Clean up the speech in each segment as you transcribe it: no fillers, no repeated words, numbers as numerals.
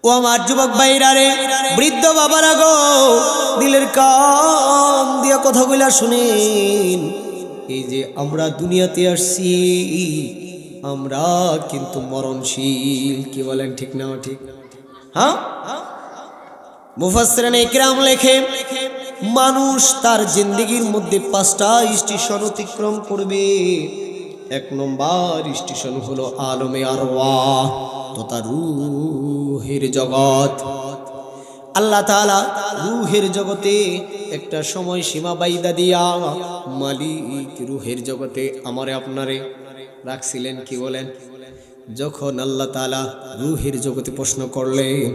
ও আমার যুবক ভাইরা রে, বৃদ্ধ বাবারা গো, দিলের কান দিয়া কথাগুলা শুনেন। এই যে আমরা দুনিয়াতে আসছি, আমরা কিন্তু মরণশীল। কি বলেন, ঠিক না ঠিক? হ্যাঁ, মুফাসসিরিনে ইকরাম লেখে মানুষ তার জিন্দেগির মধ্যে 5টা স্টেশন অতিক্রম করবে। 1 নম্বর স্টেশন হলো আলমে আরওয়াহ তথা রূহের জগৎ। আল্লাহ তাআলা রূহের জগতে একটা সময় সীমা বাইদা দিয়া মালিক রূহের জগতে আমারে আপনারে রাখছিলেন। কি বলেন? যখন আল্লাহ তাআলা রূহের জগতে প্রশ্ন করলেন,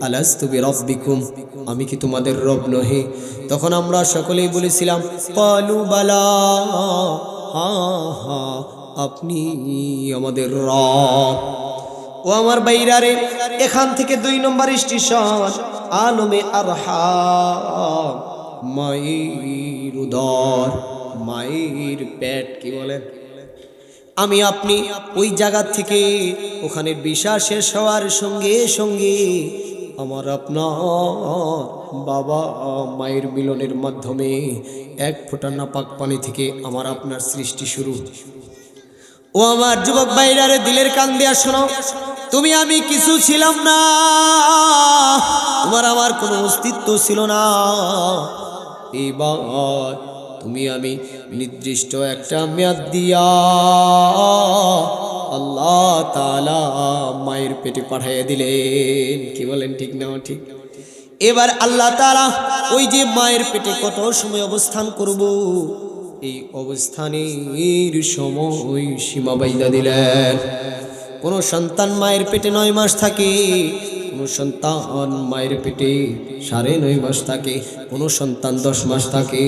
আলাস্তু বিরাব্বিকুম, আমি কি তোমাদের রব নহি? তখন আমরা সকলেই বলেছিলাম, ক্বালু বালা, হ্যাঁ হ্যাঁ, আপনি আমাদের রব। ও আমার বাইরারে, এখান থেকে 2 নম্বর স্টেশন আলমে আরহাম, মায়ের উদর, মায়ের পেট। কি বলেন? আমি আপনি ওই জায়গা থেকে ওখানে বিষা শেষ হওয়ার সঙ্গে সঙ্গে আমার আপনার বাবা মায়ের মিলনের মাধ্যমে 1 ফোঁটা নাপাক পানি থেকে আমার আপনার সৃষ্টি শুরু। ও আমার যুবক ভাইরারে, দিলের কান দিয়া শোনো, তুমি আমি কিছু ছিলাম না, তোমার আমার কোনো অস্তিত্ব ছিল না। এবার তুমি আমি নির্দিষ্ট একটা মেয়াদ দিয়া আল্লাহ তাআলা মায়ের পেটে পাঠিয়ে দিলেন। কি বলেন, ঠিক না ঠিক? এবার আল্লাহ তাআলা ওই যে মায়ের পেটে কত সময় অবস্থান করব, এই অবস্থানের সময় সীমা বাইদা দিলেন। কোন সন্তান মায়ের পেটে 9 মাস থাকে, কোন সন্তান মায়ের পেটে 9.5 মাস থাকে, কোন সন্তান 10 মাস থাকে,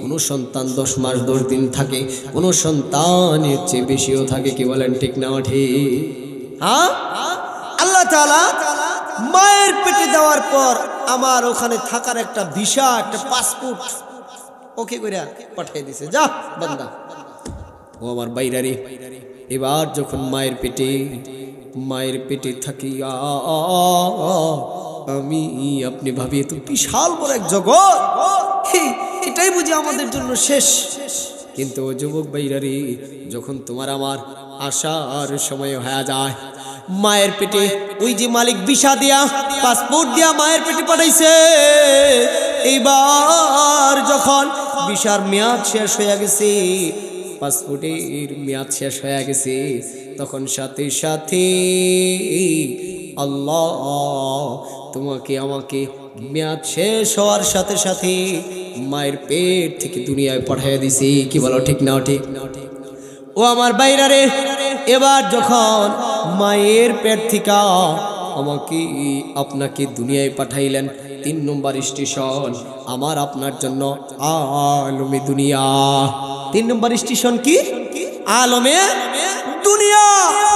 কোন সন্তান 10 মাস 10 দিন থাকে, কোন সন্তান এর চেয়ে বেশিও থাকে। কি বলেন, ঠিক না ঠিক? হ্যাঁ, আল্লাহ তাআলা মায়ের পেটে দেওয়ার পর আমার ওখানে থাকার একটা ভিসা, একটা পাসপোর্ট ওকে করে পাঠিয়ে দিছে, যা বান্দা। ও আমার বাইরারে, এবার যখন মায়ের পেটে থাকি আমি আপনি ভাবি এত বিশাল বড় এক জগৎ, এটাই বুঝি আমাদের জন্য শেষ। কিন্তু যুবক ভাইরারে, যখন তোমার আমার আসার সময় হয়ে যায়, মায়ের পেটে ওই যে মালিক ভিসা দিয়া পাসপোর্ট দিয়া মায়ের পেটে পাঠাইছে, এইবার যখন ভিসার মেয়াদ শেষ হয়ে গেছে, পাসপোর্টের মেয়াদ শেষ হয়ে গেছে, তখন সাথে সাথে আল্লাহ তোমাকে আমাকে মেয়াদ শেষ হওয়ার সাথে সাথে মায়ের পেট থেকে দুনিয়ায় পাঠিয়ে দিছে। কি বলো, ঠিক না ঠিক? ও আমার বাইরারে, এবার যখন মায়ের পেট থেকে আমাকে আপনাকে দুনিয়ায় পাঠাইলেন, 3 নম্বর স্টেশন আমার আপনার জন্য আলমে দুনিয়া। 3 নম্বর স্টেশন কি? আলমে দুনিয়া,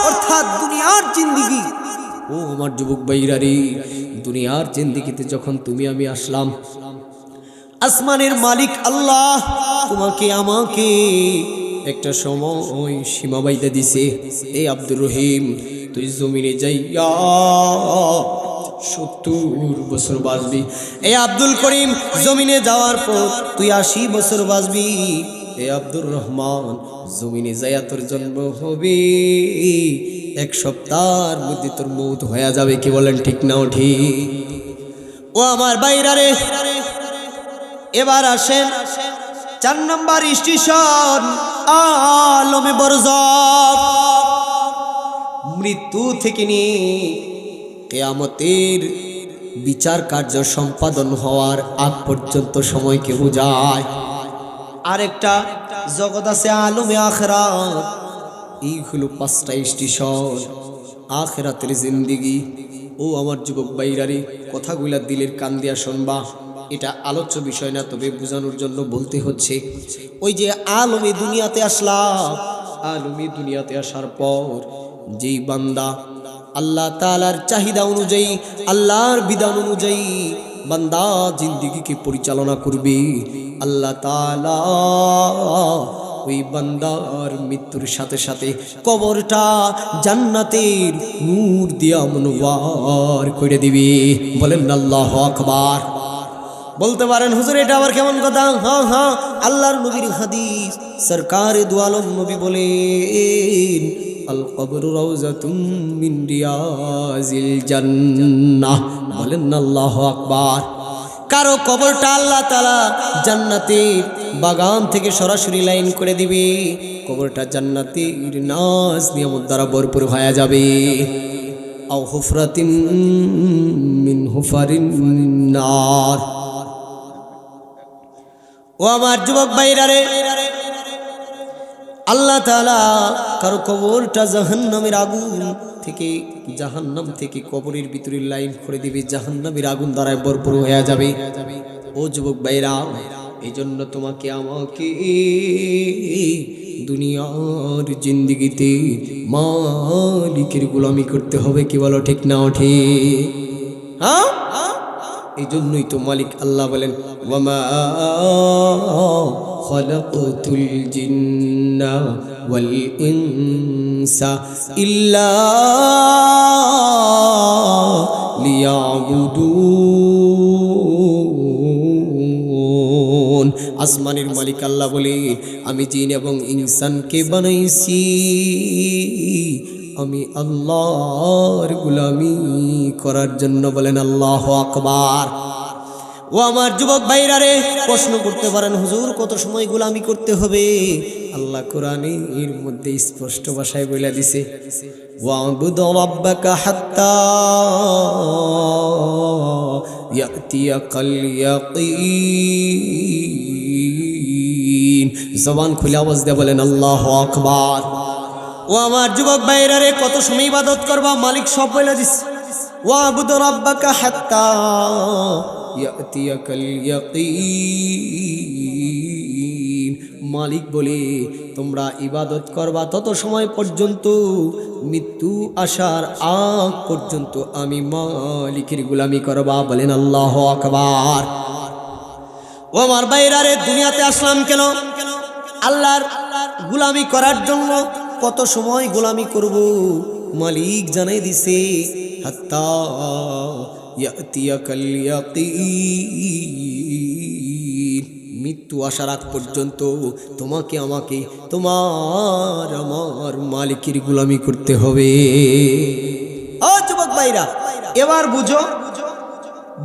অর্থাৎ দুনিয়ার জিন্দেগি। ও আমার যুবক ভাইরারে, দুনিয়ার জিন্দেগিতে যখন তুমি আমি আসলাম, আসমানের মালিক আল্লাহ তোমাকে আমাকে একটা সময় সীমা বাইদা দিছে। এই আব্দুর রহিম, তুই জমিনে যাইয়া 70 বছর বাঁচবি। এই আব্দুল করিম, জমিনে যাওয়ার পর তুই 80 বছর বাঁচবি। এ আব্দুর রহমান, জমিনে যাইয়া তোর জন্ম হবে, 1 সপ্তাহের মধ্যে তোর মৌত হয়ে যাবে। কি বলেন, ঠিক না ঠিক? ও আমার বাইরারে, এবার আসেন 4 নম্বর স্টেশন আলমে বরজখ। মৃত্যু থেকে নিয়ে কিয়ামতের বিচার কার্য সম্পাদন হওয়ার আগ পর্যন্ত সময়কে বোঝায়। আরেকটা জগৎ আছে আলমে আখিরাত। এই হলো 5টা স্টেশন আখিরাতের জিন্দেগি। ও আমার যুবক ভাইরারে, কথাগুলা দিলের কান দিয়া শুনবা। এটা আলোচ্য বিষয় না, তবে বোঝানোর জন্য বলতে হচ্ছে। ওই যে আলমে দুনিয়াতে আসলাম, আলমে দুনিয়াতে আসার পর যেই বান্দা আল্লাহ তাআলার চাহিদা অনুযায়ী, আল্লাহর বিধান অনুযায়ী বান্দা জিন্দেগিকে পরিচালনা করবে, আল্লাহ তাআলা ওই বান্দার মৃত্যুর সাথে সাথে কবরটা জান্নাতের নূর দিয়া মনোয়ার করে দিবে। বলেন আল্লাহু আকবার। বলতে পারেন হুজুর এটা আবার কেমন কথা? হ্যাঁ হ্যাঁ, আল্লাহর নবীর হাদিস। সরকারে দু আলম নবী বলেন, আল কবরু রাউযাতুম মিন রিয়াজিল জান্নাহ। বলেন আল্লাহু আকবার। কারো কবরটা আল্লাহ তাআলা জান্নাতের বাগান থেকে সরাসরি লাইন করে দিবে, কবরটা জান্নাতের নাজ নিয়ামত দ্বারা ভরপুর হয়ে যাবে। আও হুফরাতিন মিন হুফারিন নার। ও আমার যুবক ভাইরা রে, আল্লাহ তাআলা কারো কবরটা জাহান্নামের আগুন থেকে, জাহান্নাম থেকে কবরের ভিতরে লাইন করে দিবে, জাহান্নামের আগুন দ্বারা ভরপুর হয়ে যাবে। ও যুবক ভাইরা, এই জন্য তোমাকে আমাকে দুনিয়ার জিন্দেগিতে মালিকের গোলামি করতে হবে। কি বলো, ঠিক না ঠিক? হ্যাঁ, এই জন্যই তো মালিক আল্লাহ বলেন, ওয়ামা খালাকতুল জিন্না ওয়াল ইনসা ইল্লা লিয়াবুদুন। আসমানের মালিক আল্লাহ বলে, আমি জিন এবং ইনসানকে বানাইছি আমি আল্লাহর গোলামি করার জন্য। বলেন আল্লাহু আকবার। ও আমার যুবক ভাইরা রে, প্রশ্ন করতে পারেন হুজুর কত সময় গোলামি করতে হবে? আল্লাহ কোরআনের মধ্যে স্পষ্ট ভাষায় বলে দিছে, ওয়াবুদ রাব্বাকা হাত্তা ইয়াতিয়াকাল ইয়াকিন। জবান খুলে আওয়াজ দিয়ে বলেন আল্লাহু আকবার। ও আমার যুবক ভাইরা রে, কত সময় ইবাদত করবা? মালিক সব বলে দিছে, ওয়াবুদ রাব্বাকা হাত্তা ইয়াতিয়াকাল ইয়াকিন। মালিক বলে তোমরা ইবাদত করবা তত সময় পর্যন্ত, মৃত্যু আসার আগ পর্যন্ত আমি মালিকের গোলামি করবা। বলেন আল্লাহু আকবার। ও আমার ভাইরা রে, দুনিয়াতে আসলাম কেন? আল্লাহর গোলামি করার জন্য। কত সময় গোলামি করব? মালিক জানাই দিছে, হাত্তা ইয়াতিয়াকাল ইয়াকিন। মৃত্যু আসার আগ পর্যন্ত তোমাকে আমাকে তোমার আমার মালিকের গোলামি করতে হবে। ও যুবক ভাইরা, এবার বুঝো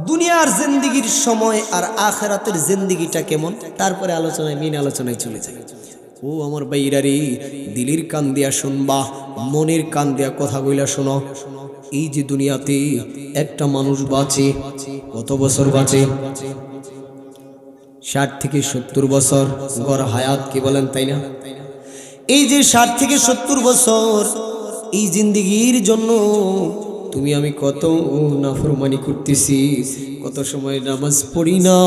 দুনিয়ার জিন্দেগির সময় আর আখিরাতের জিন্দেগিটা কেমন। তারপরে আলোচনায় মেন আলোচনায় চলে যায়। ও আমার ভাইরা রে, দিলের কান দিয়া শুনবা, মনের কান দিয়া কথা বইলা শোনো। এই যে দুনিয়াতে একটা মানুষ বাঁচে, কত বছর বাঁচে? 60 থেকে 70 বছর গড় হায়াত, কি বলেন তাই না? এই যে 60 থেকে 70 বছর, এই জিন্দেগির জন্য তুমি আমি কত নাফরমানি করতেছি, কত সময় নামাজ পড়ি না,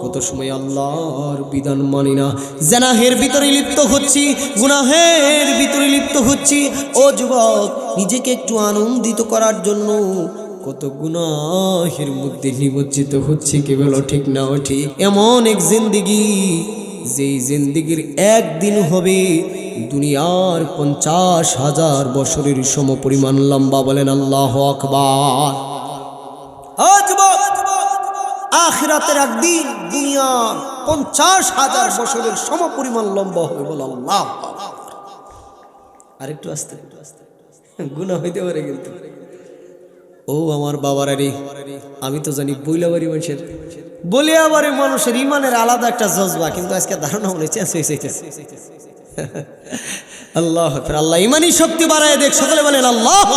কত সময় আল্লাহর বিধান মানি না, জানাহের ভিতরে লিপ্ত হচ্ছি, গুনাহের ভিতরে লিপ্ত হচ্ছি। ও যুবক, নিজেকে একটু আনন্দিত করার জন্য কত গুনাহের মধ্যে নিমজ্জিত হচ্ছে। কি বলো, ঠিক না ঠিক? এমন এক জিন্দেগি, যেই জিন্দেগির একদিন হবে দুনিয়ার 50,000 বছরের সমপরিমাণ লম্বা। বলেন আল্লাহু আকবার। ও যুবক, আখিরাতের একদিন দুনিয়ার 50,000 বছরের সমপরিমাণ লম্বা হবে। বল আল্লাহ। আরেকটু আস্তে, গুনাহ হইতে পারে কিন্তু। ও আমার বাবারা রে, আমি তো জানি বইলাবাড়ি মানুষের, বলিয়াবাড়ি মানুষের ইমানের আলাদা একটা জজবা, কিন্তু আজকে ধারণা মনে চেঞ্জ হয়েছে। আল্লাহ আল্লাহ ইমানি শক্তি বাড়ায় দেখ। সকলে বলেন আল্লাহ।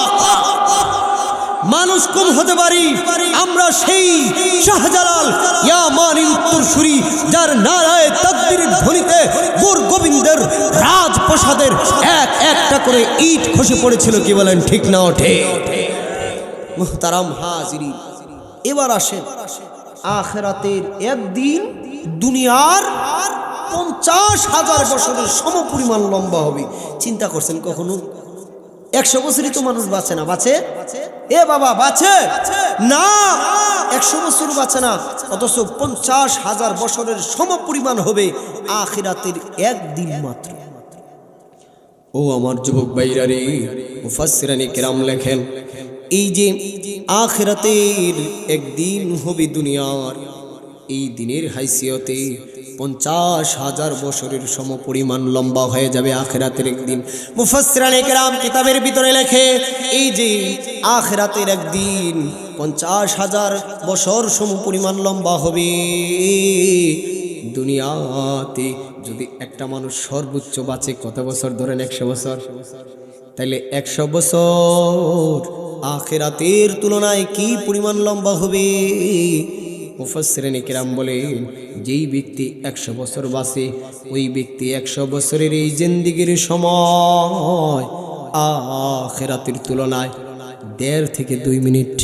মানুষ কম হতে পারি, আমরা সেই শাহজালাল ইয়া মানিন উত্তরসূরি, যার নারায়ে তাকবীরের ধ্বনিতে গোর গোবিন্দের রাজপ্রাসাদের এক একটা করে ইট খসে পড়েছিল। কি বলেন, ঠিক না ঠিক? মুহতারাম হাজিরিন, এবার আসেন আখিরাতের একদিন দুনিয়ার 50,000 বছরের সমপরিমাণ লম্বা হবে। চিন্তা করছেন কখনো? 100 বছরই তো মানুষ বাঁচে না। বাঁচে? এ বাবা, বাঁচে না। 100 বছর বাঁচে না, অথচ 50,000 বছরের সমপরিমাণ হবে আখিরাতের একদিন মাত্র। ও আমার যুবক ভাইরা রে, মুফাসসিরানে কেরাম লেখেন এই যে আখিরাতের একদিন হবে দুনিয়ার, এই দিনের হাইসিয়তে 50,000 বছরের সমপরিমাণ লম্বা হয়ে যাবে আখিরাতের একদিন। মুফাসসিরানে কেরাম কিতাবের ভিতরে লেখে এই যে আখিরাতের একদিন 50,000 বছর সমপরিমাণ লম্বা হবে। দুনিয়াতে যদি একটা মানুষ সর্বোচ্চ বাঁচে কত বছর ধরেন? 100 বছর। তাইলে 100 বছর আখিরাতের তুলনায় কি পরিমাণ লম্বা হবে? মুফাসসিরিনে কেরাম বলেন যেই ব্যক্তি 100 বছর বাঁচে ওই ব্যক্তি 100 বছরের এই জিন্দেগির সময় আখিরাতের তুলনায় 1.5 থেকে 2 মিনিট।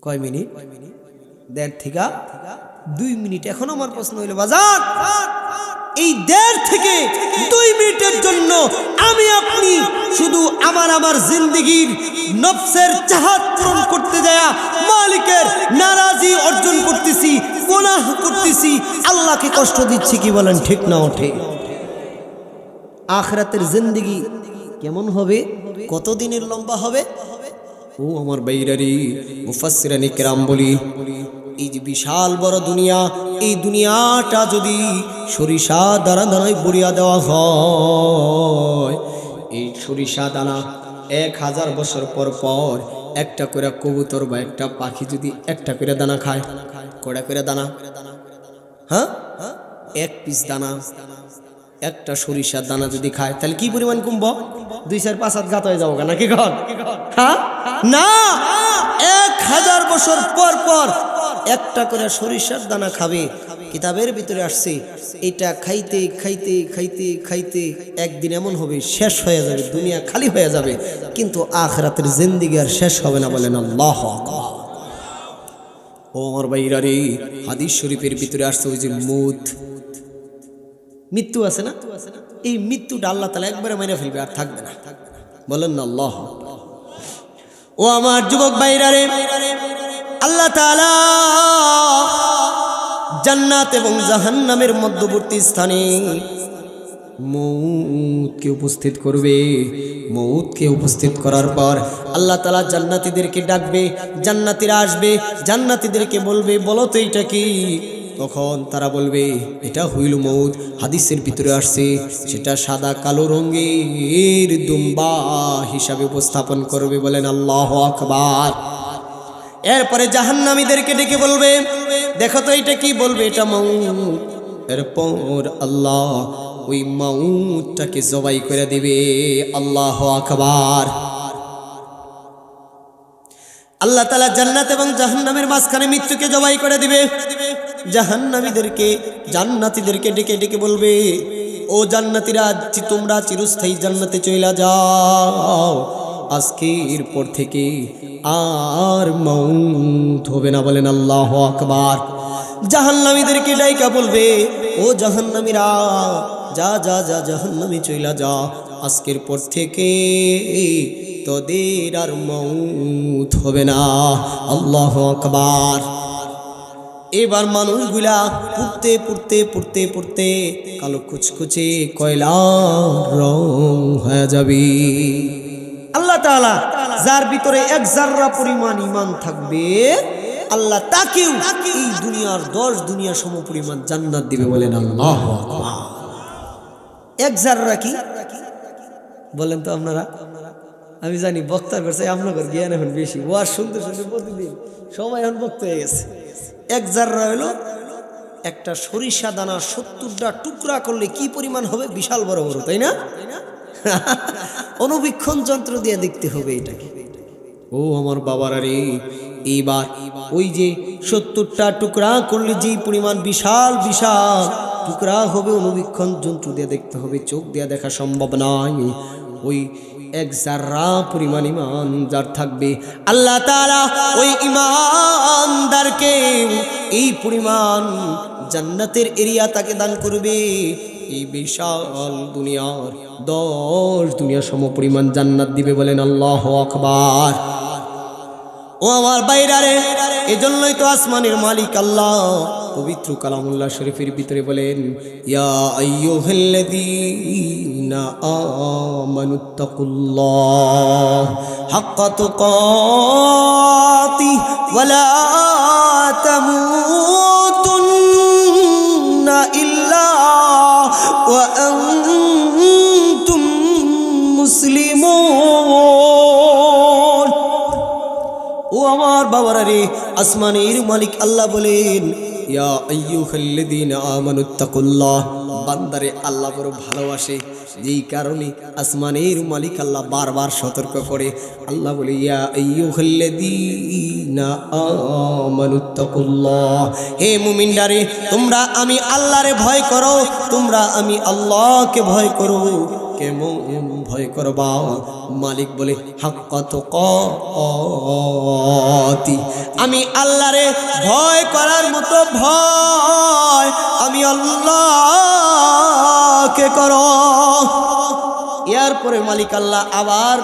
কয় মিনিট? 1.5 থেকে 2 মিনিট। এখন আমার প্রশ্ন হইল বাজার, এই 1.5 থেকে 2 মিনিটের জন্য আমি আপনি শুধু আমার জিন্দেগির নফসের চাহাত পূরণ করতে যায় মালিকের নারাজি অর্জন করতেছি, গুনাহ করতেছি, আল্লাহকে কষ্ট দিচ্ছি। কি বলেন, ঠিক না ওঠে? আখিরাতের জিন্দেগি কেমন হবে? কত দিনের লম্বা হবে? ও আমার বাইরারি, মুফাসসিরানে কেরাম বলি এই যে বিশাল বড় দুনিয়া, এই দুনিয়াটা যদি সরিষা দানা দানায় ভরিয়া দেওয়া হয়, এই সরিষা দানা 1000 বছর পর পর একটা করে কবুতর বা একটা পাখি যদি একটা করে দানা খায়, কয়টা করে দানা? হ্যাঁ, 1 পিস দানা, একটা সরিষার দানা যদি খায় তাহলে কি পরিমাণ কমবো? 2-4-5 হাত গাত হয়ে যাবো নাকি কন? হ্যাঁ না, 1000 বছর পর পর একটা করে সরিষার দানা খাবে। কিতাবের ভিতরে আসছে এটা খাইতে খাইতে খাইতে খাইতে একদিন এমন হবে শেষ হয়ে যাবে, দুনিয়া খালি হয়ে যাবে, কিন্তু আখিরাতের জিন্দেগি আর শেষ হবে না। বলেন আল্লাহু আকবার। ও আমার ভাইরা রে, হাদিস শরীফের ভিতরে আসছে ওই যে মৃত্যু আছে না, এই মৃত্যুটা আল্লাহ তাআলা একবারে মেরে ফেলবে, আর থাকবে না। বলেন না আল্লাহ। ও আমার যুবক ভাইরা রে, আল্লাহ তাআলা জান্নাত এবং জাহান্নামের মধ্যবর্তী স্থানে মউতকে উপস্থিত করবে। মউতকে উপস্থিত করার পর আল্লাহ তাআলা জান্নাতীদেরকে ডাকবে, জান্নাতীরা আসবে, জান্নাতীদেরকে বলবে বলো তো এটা কি? তখন তারা বলবে এটা হইল মউত। হাদিসের ভিতরে আসছে সেটা সাদা কালো রঙের দুম্বা হিসাবে উপস্থাপন করবে। বলেন আল্লাহু আকবার। এরপরে জাহান্নামীদেরকে ডেকে বলবে দেখো তো এটা কি? বলবে এটা মউত। এরপর আল্লাহ ওই মউতটাকে জবাই করে দিবে। আল্লাহু আকবার। আল্লাহ তাআলা জান্নাত এবং জাহান্নামের মাঝখানে মৃত্যুকে জবাই করে দিবে। জাহান্নামীদেরকে জান্নাতীদেরকে ডেকে ডেকে বলবে ও জান্নাতীরা, তোমরা চিরস্থায়ী জান্নাতে চলে যাও, আজকের পর থেকে আর মউত হবে না। বলেন আল্লাহু আকবার। জাহান্নামীদেরকে ডাইকা বলবে ও জাহান্নামীরা, যা যা যা জাহান্নামী চইলা যা, আজকের পর থেকে তোদের আর মউত হবে না। আল্লাহু আকবার। এবার মানুষগুলা পড়তে পড়তে পড়তে পড়তে কালো কুচকুচে কয়লার রং হয়ে যাবে। আল্লাহ তাআলা যার ভিতরে 1 জাররা পরিমাণ ঈমান থাকবে আল্লাহ তাকেও এই দুনিয়ার 10 দুনিয়া সম পরিমাণ জান্নাত দিবে। বলেন আল্লাহু আকবার। 1 জাররা কি বলেন তো আপনারা? আমি জানি বক্তার কাছে আপনাদের জ্ঞান এখন বেশি, ওয়াজ শুনতে শুনতে প্রতিদিন সবাই এখন বক্তা হয়ে গেছে। 1 জাররা হলো একটা সরিষা দানা 70টা টুকরা করলে কি পরিমাণ হবে? বিশাল বড় বড়, তাই না? অনুবীক্ষণ যন্ত্র দিয়ে দেখতে হবে এটাকে। ও আমার বাবারা রে, এইবার ওই যে 70টা টুকরা করলে যে পরিমাণ বিশাল বিশাল টুকরা হবে, অনুবীক্ষণ যন্ত্র দিয়ে দেখতে হবে, চোখ দিয়ে দেখা সম্ভব নয়। ওই 1 জাররা পরিমাণ ঈমান যার থাকবে আল্লাহ তাআলা ওই ঈমানদারকে এই পরিমাণ জান্নাতের এরিয়া তাকে দান করবে। এই বিশাল দুনিয়ার 10 দুনিয়া সম পরিমাণ জান্নাত দিবে। বলেন আল্লাহু আকবার। ও ও আমার বাইরারে, এজন্যই তো আসমানের মালিক আল্লাহ পবিত্র কালামুল্লাহ শরীফের ভিতরে বলেন, ইয়া আইয়ুহাল্লাযীনা আমানুত্তাকুল্লাহ হাক্কা তুকাতিহি ওয়া লা তামুতুন্না ইল্লা ওয়া আনতুম মুসলিমুন। ও আমার বাবারা রে, আসমানের মালিক আল্লাহ বলেন, ইয়া আইয়ুহাল্লাযীনা আমানুত্তাকুল্লাহ, বান্দারে আল্লাহ বড় ভালোবাসে, যেই কারণে আসমানের মালিক আল্লাহ বারবার সতর্ক করে। আল্লাহ বলে, ইয়া আইয়ুহাল্লাযীনা আমানুত্তাকুল্লাহ, হে মুমিনরা, তোমরা আমি আল্লাহরে ভয় করো, তোমরা আমি আল্লাহকে ভয় করো। কেমন ভয় করবা? মালিক বলে, হাক্কা তুকাতি, আমি আল্লাহরে ভয় করার মতো ভয় আমি আল্লাহকে করো। এরপরে মালিক আল্লাহ আবার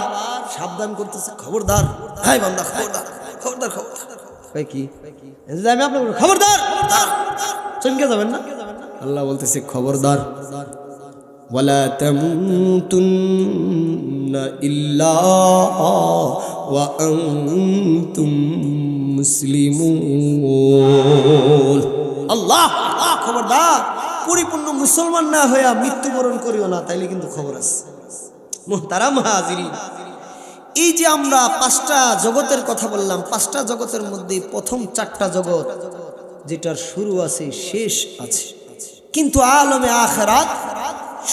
সাবধান করতেছে, খবরদার, হাই বান্দা, খবরদার খবরদার খবরদার। কি আমি আপনার খবরদার, চমকে যাবেন না? আল্লাহ বলতেছে, খবরদার, ওয়ালা তামুতুন্না ইল্লা ওয়া আনতুম মুসলিমুন। আল্লাহ, খবরদার, পরিপূর্ণ মুসলমান না হইয়া মৃত্যুবরণ করিও না, তাইলে কিন্তু খবর আছে। মুহতারাম হাজিরিন, এই যে আমরা পাঁচটা জগতের কথা বললাম, পাঁচটা জগতের মধ্যে প্রথম চারটা জগৎ যেটার শুরু আছে শেষ আছে, কিন্তু আলমে আখিরাত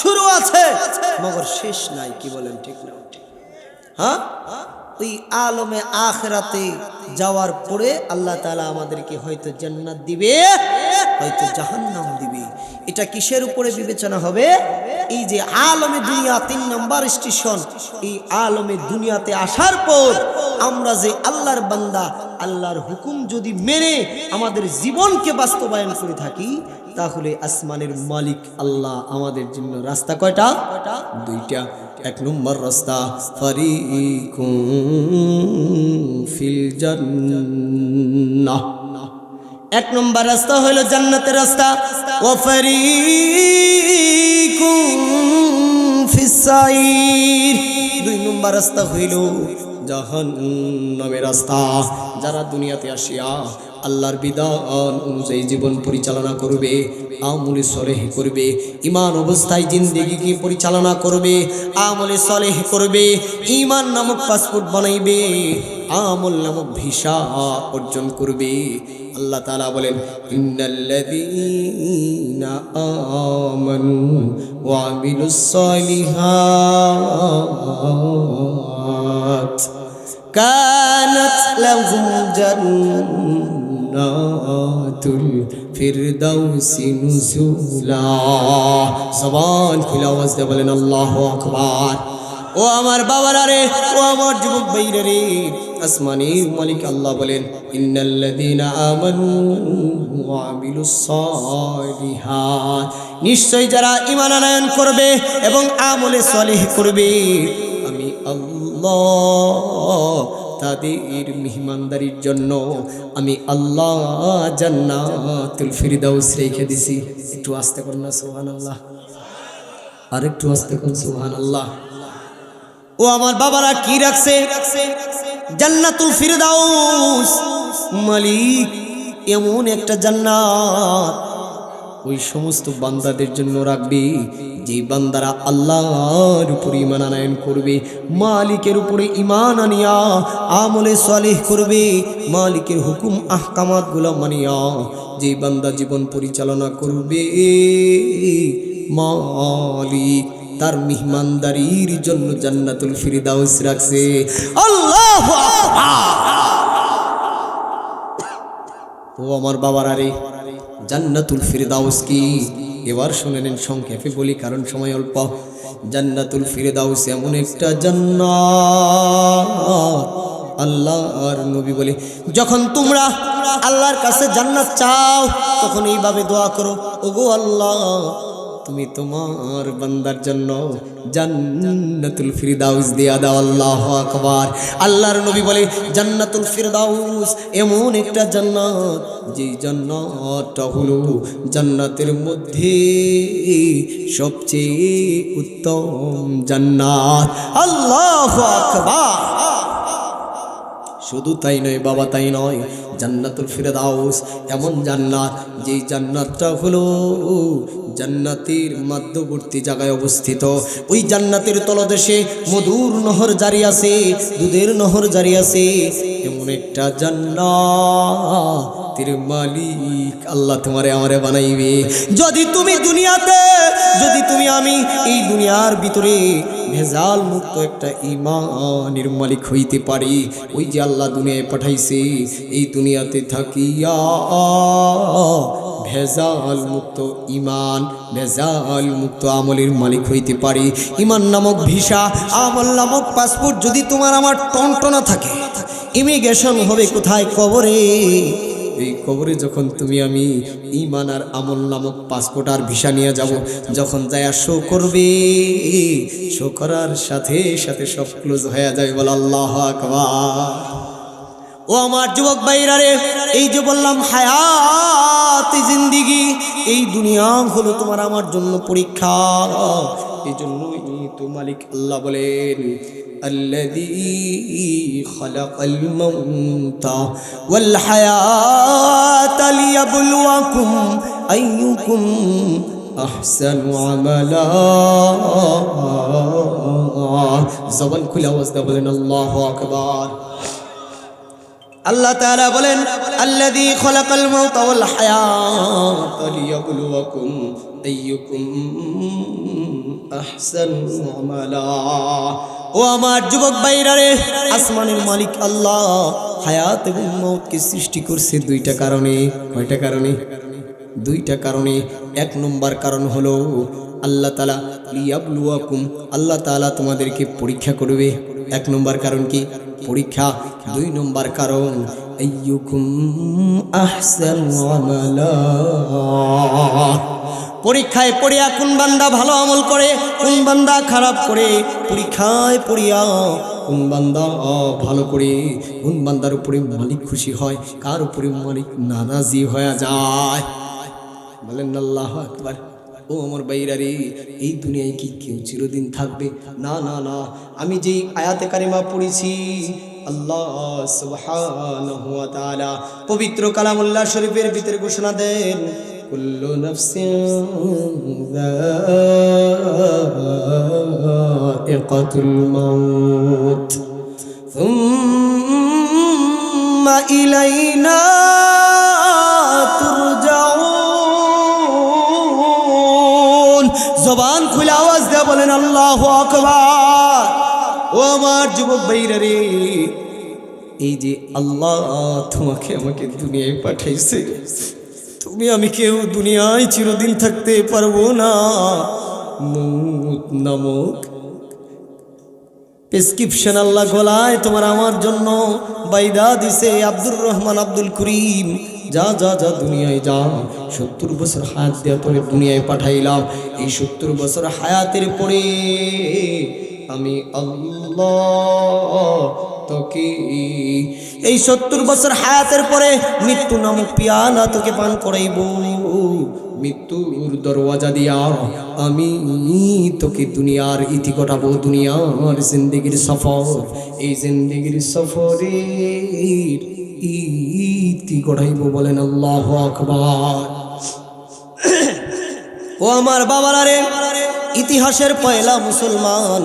শুরু আছে মগর শেষ নাই। কি বলেন, ঠিক না? হ্যাঁ, ওই আলমে আখিরাতে যাওয়ার পরে আল্লাহ তাআলা আমাদেরকে হয়তো জান্নাত দিবে, হয়তো জাহান্নাম দিবে। এটা কিসের উপরে বিবেচনা হবে? এই যে আলমে দুনিয়া ৩ নম্বর স্টেশন, এই আলমে দুনিয়াতে আসার পর আমরা যে আল্লাহর বান্দা, আল্লাহর হুকুম যদি মেনে আমাদের জীবনকে বাস্তবায়ন করে থাকি, তাহলে আসমানের মালিক আল্লাহ আমাদের জন্য রাস্তা কয়টা? 2টা। 1 নম্বর রাস্তা, ফারিকুম ফিল জান্নাহ, 1 নম্বর রাস্তা হলো জান্নাতের রাস্তা। ওয়া ফারিকুম ফিস সাইর, 2 নম্বর রাস্তা হইল জাহান্নামের রাস্তা। যারা দুনিয়াতে আসিয়া আল্লাহর বিধান অনুযায়ী জীবন পরিচালনা করবে, আমলে সলেহ করবে, ঈমান অবস্থায় জিন্দেগিকে পরিচালনা করবে, আমলে সলেহ করবে, ঈমান নামক পাসপোর্ট বানাইবে, আমল নামক ভিসা অর্জন করবে। আল্লাহ তাআলা বলেন, ইন্নাল্লাযীনা আমানু ওয়া আমিলুস সালিহাত কানাত লাহুম জান্নাতুল ফিরদাউসি নুজুলা। জবান খুলে আওয়াজ দিয়ে বলেন আল্লাহু আকবার। ও আমার বাবারা রে, ও আমার যুবক ভাইরা রে, আসমানের মালিক আল্লাহ বলেন, ইন্নাল্লাযীনা আমানু ওয়া আমিলুস সালিহাত, নিশ্চয় যারা ঈমান আনয়ন করবে এবং আমলে সলিহ করবে, আমি আল্লাহ তাদের মেহমানদারির জন্য আমি আল্লাহ জান্নাতুল ফিরদাউস রেখে দিছি। একটু আস্তে করুন না সুবহানাল্লাহ, আর একটু আস্তে করুন সুবহানাল্লাহ। ও আমার বাবারা, কি রাখছে? জান্নাতুল ফিরদাউস। মালিক এমন একটা জান্নাত ওই সমস্ত বান্দাদের জন্য রাখবে যে বান্দারা আল্লাহর উপরে ঈমান আনয়ন করবে, মালিকের উপরে ঈমান আনিয়া আমলে সালেহ করবে, মালিকের হুকুম আহকামাত গুলো মানিয়া যে বান্দা জীবন পরিচালনা করবে, মালিক তার মেহমানদারির জন্য জান্নাতুল ফিরদাউস রাখছে। আল্লাহু আকবার। ও আমার বাবারা রে, জান্নাতুল ফিরদাউস কি? এবার শুনে নেন, সংক্ষেপে বলি কারণ সময় অল্প। জান্নাতুল ফিরদাউস এমন একটা জান্নাত, আল্লাহর নবী বলে, যখন তোমরা আল্লাহর কাছে জান্নাত চাও তখন এইভাবে দোয়া করো, ওগো আল্লাহ তুমি তোমার বান্দার জন্য জান্নাতুল ফিরদাউস দিয়া দাও। আল্লাহু আকবার। আল্লাহর নবী বলে জান্নাতুল ফিরদাউস এমন একটা জান্নাত, যে জান্নাতটা হলো জান্নাতের মধ্যে সবচেয়ে উত্তম জান্নাত। আল্লাহু আকবার। শুধু তাই নয় বাবা, তাই নয়, জান্নাতুল ফিরদাউস এমন জান্নাত, যেই জান্নাতটা হলো জান্নাতের মধ্যবর্তী জায়গায় অবস্থিত। ওই জান্নাতের তলদেশে মধুর নহর জারি আছে, দুধের নহর জারি আছে। এমন একটা জান্নাতের মালিক আল্লাহ তোমারে আমারে বানাইবে। যদি তুমি দুনিয়াতে, যদি তুমি আমি এই দুনিয়ার ভিতরে ভেজাল মুক্ত একটা ঈমানের মালিক হইতে পারি, ওই যে আল্লাহ দুনিয়ায় পাঠাইছে, এই দুনিয়াতে থাকিয়া ভেজাল মুক্ত ঈমান, ভেজাল মুক্ত আমলের মালিক হইতে পারি। ঈমান নামক ভিসা, আমল নামক পাসপোর্ট যদি তোমার আমার টনটনা থাকে, ইমিগ্রেশন হবে কোথায়? কবরে। এই কবরে যখন তুমি আমি ঈমান আর আমল নামক পাসপোর্ট আর ভিসা নিয়ে যাব, যখন যায় শো করবে, শো করার সাথে সাথে সব ক্লোজ হয়ে যাবে। বল আল্লাহু আকবার। ও আমার যুবক ভাইরা রে, এই যে বললাম হায়াত জিন্দেগি, এই দুনিয়া হলো তোমার আমার জন্য পরীক্ষা। এই জন্যই তো মালিক আল্লাহ বলেন الذي خلق الموت والحياة ليبلوكم أيكم أحسن عملا। জবান খুলে আওয়াজ দিয়ে বলেন আল্লাহু আকবার। আল্লাহ তাআলা বলেন আল্লাযী খালাকাল মাউতা ওয়াল হায়াতা লিয়াবলুয়াকুম আইয়ুকুম আহসানু আমালা। ও আমার যুবক ভাইরা রে, আসমানের মালিক আল্লাহ হায়াত এবং মওতকে সৃষ্টি করছে দুইটা কারণে। কয়টা কারণে? দুইটা কারণে। এক নম্বর কারণ হলো আল্লাহ তাআলা লিয়াবলুয়াকুম, আল্লাহ তাআলা তোমাদেরকে পরীক্ষা করবে। এক নম্বর কারণ কি? পরীক্ষা। দুই নম্বর কারণ আইয়ুকুম আহসানু আমালা। পরীক্ষায় পড়িয়া কোন বান্দা ভালো আমল করে, কোন বান্দা খারাপ করে, পরীক্ষায় পড়িয়া কোন বান্দা ভালো করে, কোন বান্দার উপরে মালিক খুশি হয়, কার উপরে মালিক নারাজি হয়ে যায়। বলেন আল্লাহু আকবার। ও আমার ভাইরা রে, এই দুনিয়ায় কি কেউ চিরদিন থাকবে? না না না। আমি যেই আয়াতে কারিমা পড়েছি, আল্লাহ সুবহানাহু ওয়া তাআলা পবিত্র কালামুল্লাহ শরীফের ভিতরে ঘোষণা দেন কুল্লু নাফসিন যায়িকাতুল মাউত সুম্মা ইলাইনা তুরজাউন। জবান খুলে আওয়াজ দিয়ে বলেন আল্লাহু আকবার। ও আমার যুবক ভাইরা রে, এই যে আল্লাহ তোমাকে আমাকে দুনিয়ায় পাঠাইছে, তুমি আমি কেউ দুনিয়ায় চিরদিন থাকতে পারবো না। মউত নামক প্রেসক্রিপশন আল্লাহ গলায় তোমার আমার জন্য বাইদা দিছে। আব্দুর রহমান আব্দুল করিম, যা যা যা দুনিয়ায় যা। 70 বছর হায়াত দেওয়ার পরে দুনিয়ায় পাঠাইলাম। এই 70 বছর হায়াতের পরে আমি আল্লাহ তোকে, এই 70 বছর হায়াতের পরে মৃত্যু নামক পিয়ালা তোকে পান করাইব। মৃত্যুর দরওয়াজা দিয়া আমি তোকে দুনিয়ার ইতি ঘটাবো, দুনিয়ার জিন্দেগির সফর। এই জিন্দেগির সফরের ইতি ঘটাইব। বলেন আল্লাহু আকবার। ও আমার বাবারা রে, ইতিহাসের পয়লা মুসলমান,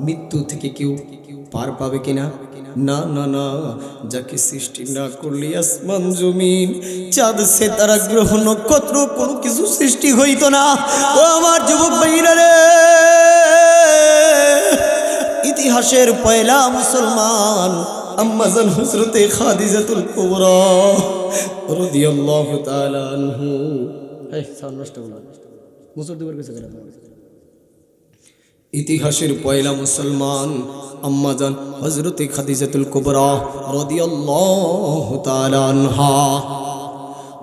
মৃত্যু থেকে কেউ পার পাবে কিনা? না না না। যাকে সৃষ্টি না করলে আসমান জমিন চাঁদ সে তারা গ্রহ নক্ষত্র কোনো কিছু সৃষ্টি হইতো না। ও আমার যুবক ভাইরা রে, ইতিহাসের পয়লা মুসলমান আম্মাজান হযরতে খাদিজাতুল কুবরা রাদিয়াল্লাহু তাআলা আনহু। ইতিহাসের পয়লা মুসলমান আম্মাজান হযরতে খাদিজাতুল কুবরা রাদিয়াল্লাহু তাআলা আনহা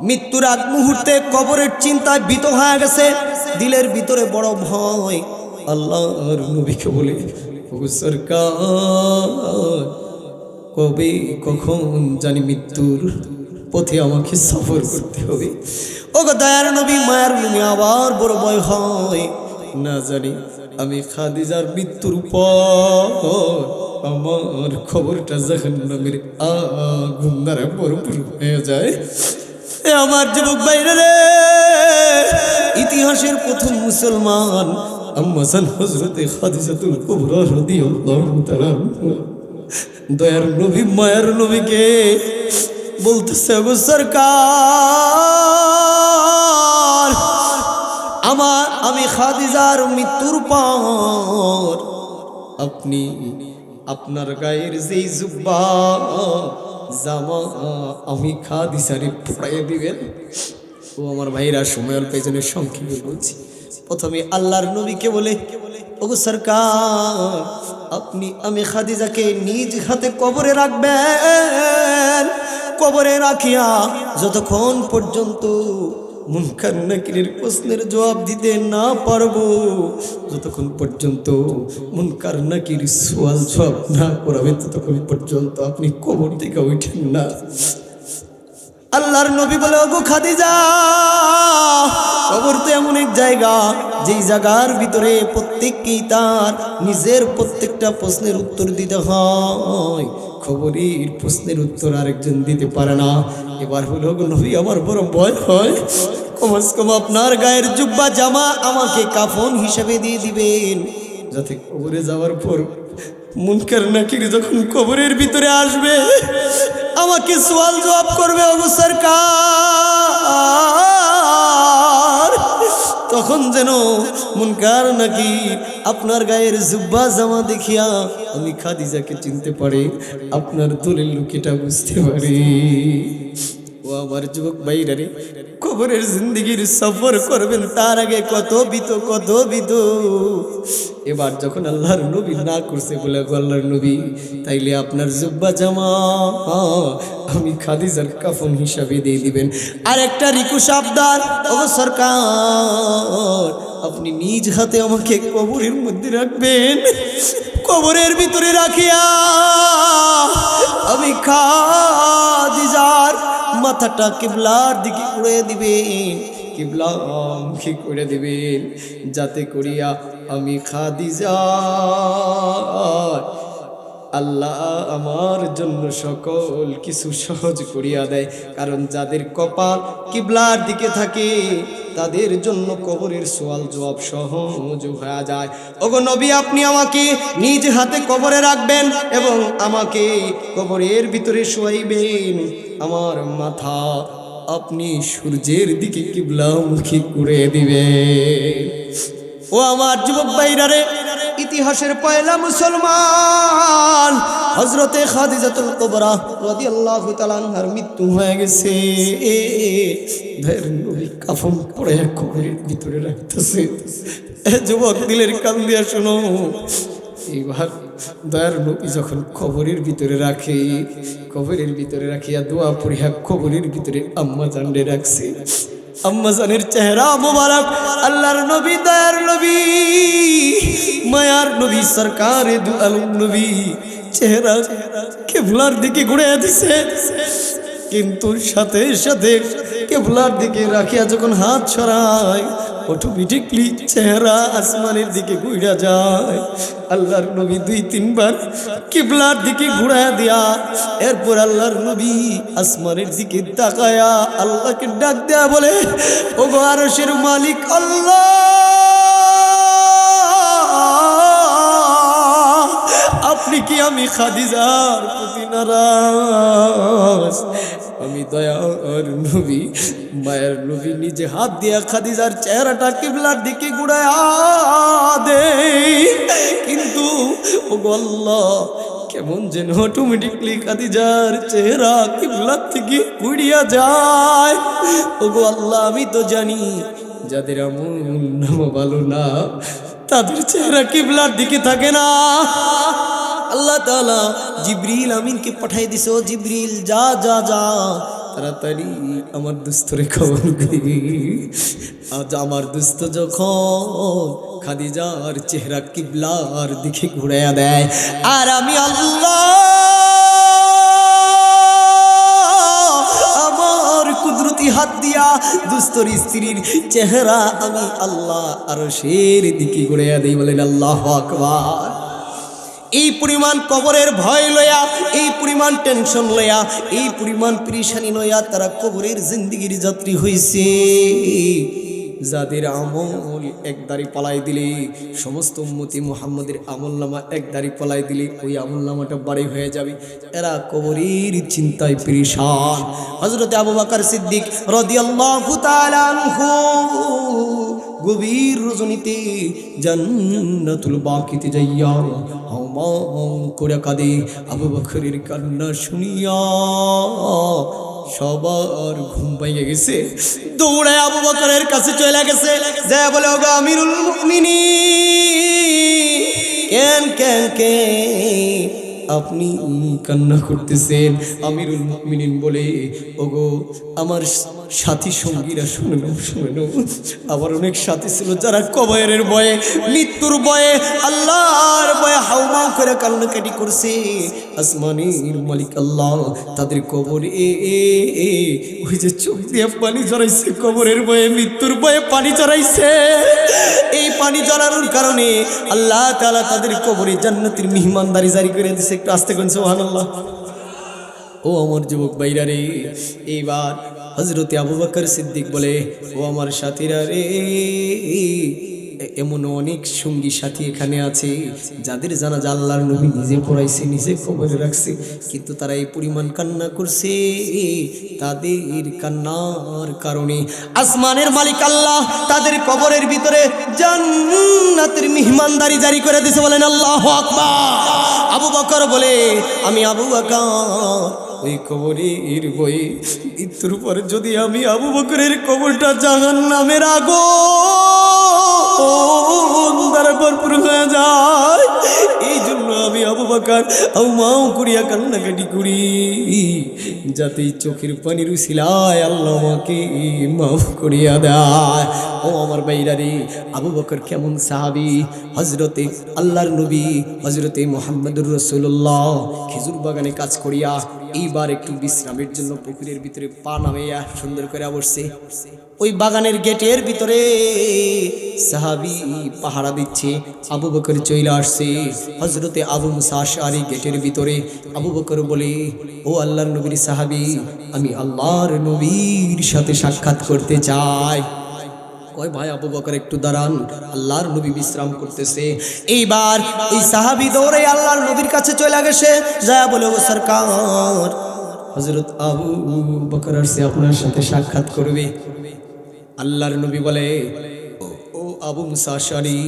মৃত্যুর আগ মুহূর্তে কবরের চিন্তায় ভীত হয়ে গেছে। দিলের ভিতরে বড় ভয়। আল্লাহর নবীকে বলে, ওগো সরকার, কবে কখন জানি মৃত্যুর পথে আমাকে সফর করতে হবে। ওগো দয়ার নবী, মায়ার নবী, আবার বড় ভয় হয়, না জানি আমি খাদিজার মৃত্যুর পর আমার খবরটা জাহান্নামের আগুন দ্বারা ভরপুর হয়ে যায়। এ আমার যুবক ভাইরা রে, ইতিহাসের প্রথম মুসলমান আম্মা জান হযরতে খাদিজাতুল কুবরা রাদিয়াল্লাহু তাআলা দয়ার নবী মায়ার নবীকে বলতেছে, ওগো সরকার, আমি খাদিজার মৃত্যুর পর আপনি আপনার গায়ের যেই জুব্বা জামা আমি খাদিজারে পরাইয়ে দিবেন। ও আমার ভাইরা, সময়ের পেছনে সংক্ষেপে বলছি। প্রথমে আল্লাহর নবীকে বলে, ওগো সরকার, আপনি আমি খাদিজাকে নিজ হাতে কবরে রাখবেন। কবরে রাখিয়া যতক্ষণ পর্যন্ত মুনকার নাকিরের প্রশ্নের জবাব দিতে না পারবো, যতক্ষণ পর্যন্ত মুনকার নাকির সওয়াল জবাব না করাবে, ততক্ষণ পর্যন্ত আপনি কবর থেকে উঠেন না। আল্লাহর নবী বলে, ওগো খাদিজা, কবর তো এমন এক জায়গা, যেই জায়গার ভিতরে প্রত্যেককেই তার নিজের প্রত্যেকটা প্রশ্নের উত্তর দিতে হয়। খবরের প্রশ্নের উত্তর আরেকজন দিতে পারে না। এবার হলো, ওগো নবী, আমার বড় ভয় হয়, কমস কম আপনার গায়ের জুব্বা জামা আমাকে কাফন হিসেবে দিয়ে দিবেন, যাতে কবরে যাওয়ার পর মুনকার নাকির যখন কবরের ভিতরে আসবে আমাকে সওয়াল জবাব করবে, ওগো সরকার, তখন যেন মুনকার নাকির আপনার গায়ের জুব্বা জামা দেখিয়া আমি খাদিজাকে চিনতে পারে, আপনার দলিল লুকিটা বুঝতে পারে। ও আমার যুবক ভাইরা রে, কবরের জিন্দেগির সফর করবেন তার আগে কত বিত। এবার যখন আল্লাহর নবী না করছে, বলে, আল্লাহর নবী, তাইলে আপনার জুব্বা জামা আমি খাদিজার কাফন হিসাবে দিয়ে দিবেন। আর একটা রিকুশ আবদার, ওগো সরকার, আপনি নিজ হাতে আমাকে কবরের মধ্যে রাখবেন। কবরের ভিতরে রাখিয়া আমি খাদিজার মাথাটা কিবলার দিকে ঘুরে দিবেন, কিবলামুখী করে দিবেন, যাতে করিয়া আমি খাদিজা আল্লাহ আমার জন্য সকল কিছু সহজ করিয়া দেয়। কারণ যাদের কপাল কিবলার দিকে থাকে তাদের জন্য কবরের সওয়াল জবাব সহজ হয়ে যায়। ওগো নবী, আপনি আমাকে নিজ হাতে কবরে রাখবেন এবং আমাকে কবরের ভিতরে শোয়াইবেন। আমার মাথা আপনি সূর্যের দিকে কিবলামুখী করে দিবেন। ও আমার যুবক ভাইরা রে, ইতিহাসের পয়লা মুসলমান হযরতে খাদিজাতুল কুবরা রাদিয়াল্লাহু তাআলা আনহার মৃত্যু হয়ে গেছে। নবী কাফন পরে কবরের ভিতরে রাখতেছে। যুবক দিলের কান দিয়া শোনো, এইবার দয়ার নবী যখন কবরের ভিতরে রাখে, কবরের ভিতরে রাখিয়া দোয়া পড়িয়া কবরের ভিতরে আম্মা জানরে রাখছে। আম্মা জানের চেহারা মোবারক, আল্লাহর নবী, দয়ার নবী, মায়ার নবী, সরকারে দু আলম নবী চেহারা কিবলার দিকে ঘুরে দিছে। কিন্তু সাথে সাথে কিবলার দিকে রাখিয়া যখন হাত ছড়ায়, অটোমেটিকলি চেহারা আসমানের দিকে ঘুরে যায়। আল্লাহর নবী 2-3 বার কিবলার দিকে ঘুরায়া দিয়া এরপর আল্লাহর নবী আসমানের দিকে তাকায়া আল্লাহকে ডাক দেয়া বলে, ওগো আরশের মালিক আল্লাহ, আপনি কি আমি খাদিজার প্রতি নারাজ? আমি দয়ার নবী, মায়ের নবী নিজে হাত দিয়া খাদিজার চেহারাটা কিবলার দিকে ঘুরায়া দে, কিন্তু ওগো আল্লাহ, কেমন যেন অটোমেটিকলি খাদিজার চেহারা কিবলার থেকে ঘুরিয়া যায়। ওগো আল্লাহ, আমি তো জানি যাদের আমল নাম ভালো না তাদের চেহারা কিবলার দিকে থাকে না। আল্লাহ তাআলা জিবরিল আমিনকে পাঠাই দিছে, ও জিবরিল, যা যা যা তাড়াতাড়ি আমার দুস্থরে খবর দিবি। আজ আমার দুস্থ যখন খাদিজার চেহারা কিবলার দিকে ঘুরাইয়া দেয়, আর আমি আল্লাহ আমার কুদরতি হাত দিয়া দুস্থর স্ত্রীর চেহারা আমি আল্লাহ আরশের দিকে ঘুরাইয়া দেই। বলেন আল্লাহু আকবার। এই পরিমাণ কবরের ভয় লয়া, এই পরিমাণ টেনশন লয়া, এই পরিমাণ পরেশানি লয়া তারা কবরের জিন্দেগির যাত্রী হইছে। যাদের আমল একদারি পালাই দিলে, সমস্ত উম্মতি মুহাম্মদের আমলনামা একদারি পালাই দিলে ওই আমলনামাটা বাড়ি হয়ে যাবে। এরা কবরের চিন্তায় পরেশান। হযরত আবু বকর সিদ্দিক রাদিয়াল্লাহু তাআলা আনহু গভীর রজনীতে জান্নাতুল বাকিতে যাইয়া হাওমাও করে কাঁদে। আবু বকরের কান্না শুনিয়া সবার ঘুম পাইয়া গেছে। দৌড়ে আবু বকরের কাছে চলে গেছে, যা বলে ওগো আমিরুল মুমিনিন, কেন কেন কেন আপনি কান্না করতেছেন? আমিরুল মুমিনিন বলে, ওগো আমার সাথী সঙ্গীরা শুনে নাও, আমার অনেক সাথী ছিল যারা কবরের ভয়ে, মৃত্যুর ভয়ে, আল্লাহর ভয়ে হাউমাউ করে কান্নাকাটি করছে। আসমানের মালিক আল্লাহ তাদের কবরে ওই যে চোখ দিয়ে পানি ঝরাইছে, কবরের ভয়ে, মৃত্যুর ভয়ে পানি ঝরাইছে। এই পানি ঝরানোর কারণে আল্লাহ তাআলা তাদের কবরে জান্নাতের মেহমানদারি জারি করে দিয়েছে। একটু আস্তে করুন সুবহানাল্লাহ। ও আমার যুবক ভাইরা রে, এইবার হযরতে আবু বকর সিদ্দিক বলে, ও আমার সাথীরা রে, এমন অনেক সঙ্গী সাথী এখানে আছে যাদের জানাজা আল্লাহর নবী নিজে পড়াইছে, নিজে কবরে রাখছে, কিন্তু তারা এই পরিমাণ কান্না করছে। তাদের কান্নার কারণে আসমানের মালিক আল্লাহ তাদের কবরের ভিতরে জান্নাতের মেহমানদারি জারি করে দিয়েছে। বলেন আল্লাহু আকবার। আবু বকর বলে, আমি আবু বকর ওই কবরের বই মৃত্যুর পর যদি আমি আবু বকরের কবরটা জাহান্নামের আগুন দ্বারা ভরপুর হয়ে যায়, এই জন্য আমি আবু বকর হাউমাউ করিয়া কান্নাকাটি করি, যাতে চোখের পানির উসিলায় আল্লাহ আমাকে মাফ করিয়া দেয়। ও আমার ভাইরা রে, আবু বকর কেমন সাহাবী! হযরতে আল্লাহর নবী হযরতে মুহাম্মদুর রাসূলুল্লাহ খেজুর বাগানে কাজ করিয়া এইবার একটু বিশ্রামের জন্য পুকুরের ভিতরে পা নামাইয়া সুন্দর করে বসছে। ওই বাগানের গেটের ভিতরে সাহাবী পাহারা দিচ্ছে। আবু বকর চলে আসছে। হযরতে আবু মুসা আশআরী গেটের ভিতরে। আবু বকর বলে, ও আল্লাহর নবীর সাহাবী, আমি আল্লাহর নবীর সাথে সাক্ষাৎ করতে চাই। কয় ভাই আবু বকর একটু দাঁড়ান, আল্লাহর নবী বিশ্রাম করতেছে। এইবার ওই সাহাবী দৌড়ে আল্লাহর নবীর কাছে চলে গেছে, যা বলে, ও সরকার, হযরত আবু বকর আসছে আপনার সাথে সাক্ষাৎ করবে। আল্লাহর নবী বলে, ও আবু মুসা আশআরী,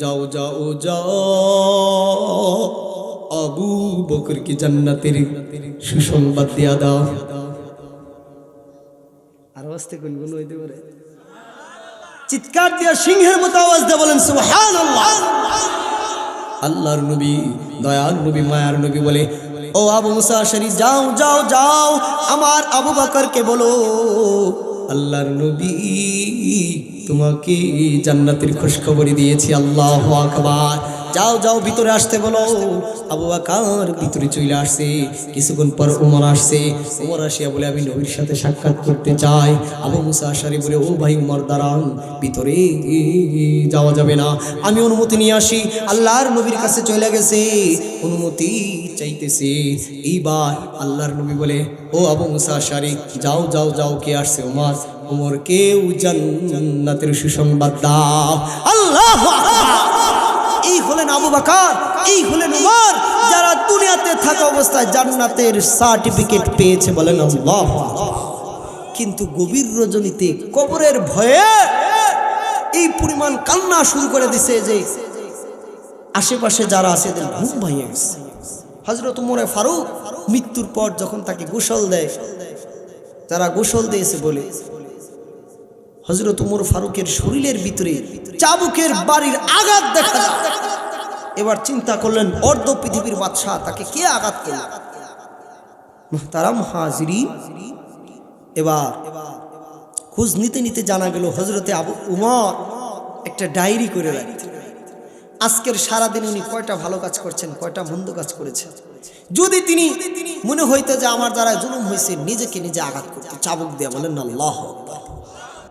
যাও যাও যাও, আবু বকরকে জান্নাতের সুসংবাদ দিয়া দাও। আর আস্তে কোন গুণ হইতে পারে? চিৎকার দিয়া সিংহের মতো আওয়াজ দিয়ে বলেন সুবহানাল্লাহ। আল্লাহর নবী, দয়ার নবী, মায়ার নবী বলে, ও আবু মুসা আশআরী, যাও যাও যাও, আমার আবু বকরকে বলো আল্লাহর নবী তোমাকে জান্নাতের খুশখবরি দিয়েছি। আল্লাহু আকবার। যাও যাও ভিতরে আসতে বলো। আবু বকর ভিতরে চলে আসছে। কিছুক্ষণ পর ওমর আসছে। ওমর আসিয়া বলে, আমি নবীর সাথে সাক্ষাৎ করতে চাই। আবু মুসা আশআরী বলে, ও ভাই ওমর দাঁড়ান, ভিতরে যাওয়া যাবে না, আমি অনুমতি নিয়ে আসি। আল্লাহর নবীর কাছে চলে গেছে, অনুমতি চাইতেছে। এইবার আল্লাহর নবী বলে, ও আবু মুসা আশআরী, যাও যাও যাও, কে আসছে? ওমর। ওমর কেউ জান্নাতের সুসংবাদ দাও। আল্লাহু আকবার। এই হলেন আবু বকর, এই হলেন ওমর, যারা দুনিয়াতে থাকা অবস্থায় জান্নাতের সার্টিফিকেট পেয়েছে। বলেন আল্লাহু আকবার। কিন্তু গভীর রজনীতে কবরের ভয়ে এই পরিমাণ কান্না শুরু করে দিছে যে আশেপাশে যারা আছে তাদের ঘুম ভাঙিয়ে গেছে। হযরত ওমর ফারুক মৃত্যুর পর যখন তাকে গোসল দেয়, যারা গোসল দিয়েছে বলে হযরত ওমর ফারুকের শরীরের ভিতরে চাবুকের বাড়ির আঘাত দেখা যায়। এবার চিন্তা করলেন, অর্ধ পৃথিবীর বাদশা, তাকে কে আঘাত করল? মুহতারাম হাজিরিন, এবার খোঁজ নিতে নিতে জানা গেল হযরতে আবু উমর একটা ডায়েরি করে রাখতেন। আজকের সারাদিন উনি কয়টা ভালো কাজ করছেন, কয়টা মন্দ কাজ করেছেন। যদি তিনি মনে হইতো যে আমার দ্বারা জুলুম হয়েছে, নিজেকে নিজে আঘাত করতে চাবুক দিয়ে বলেন আল্লাহু আকবার।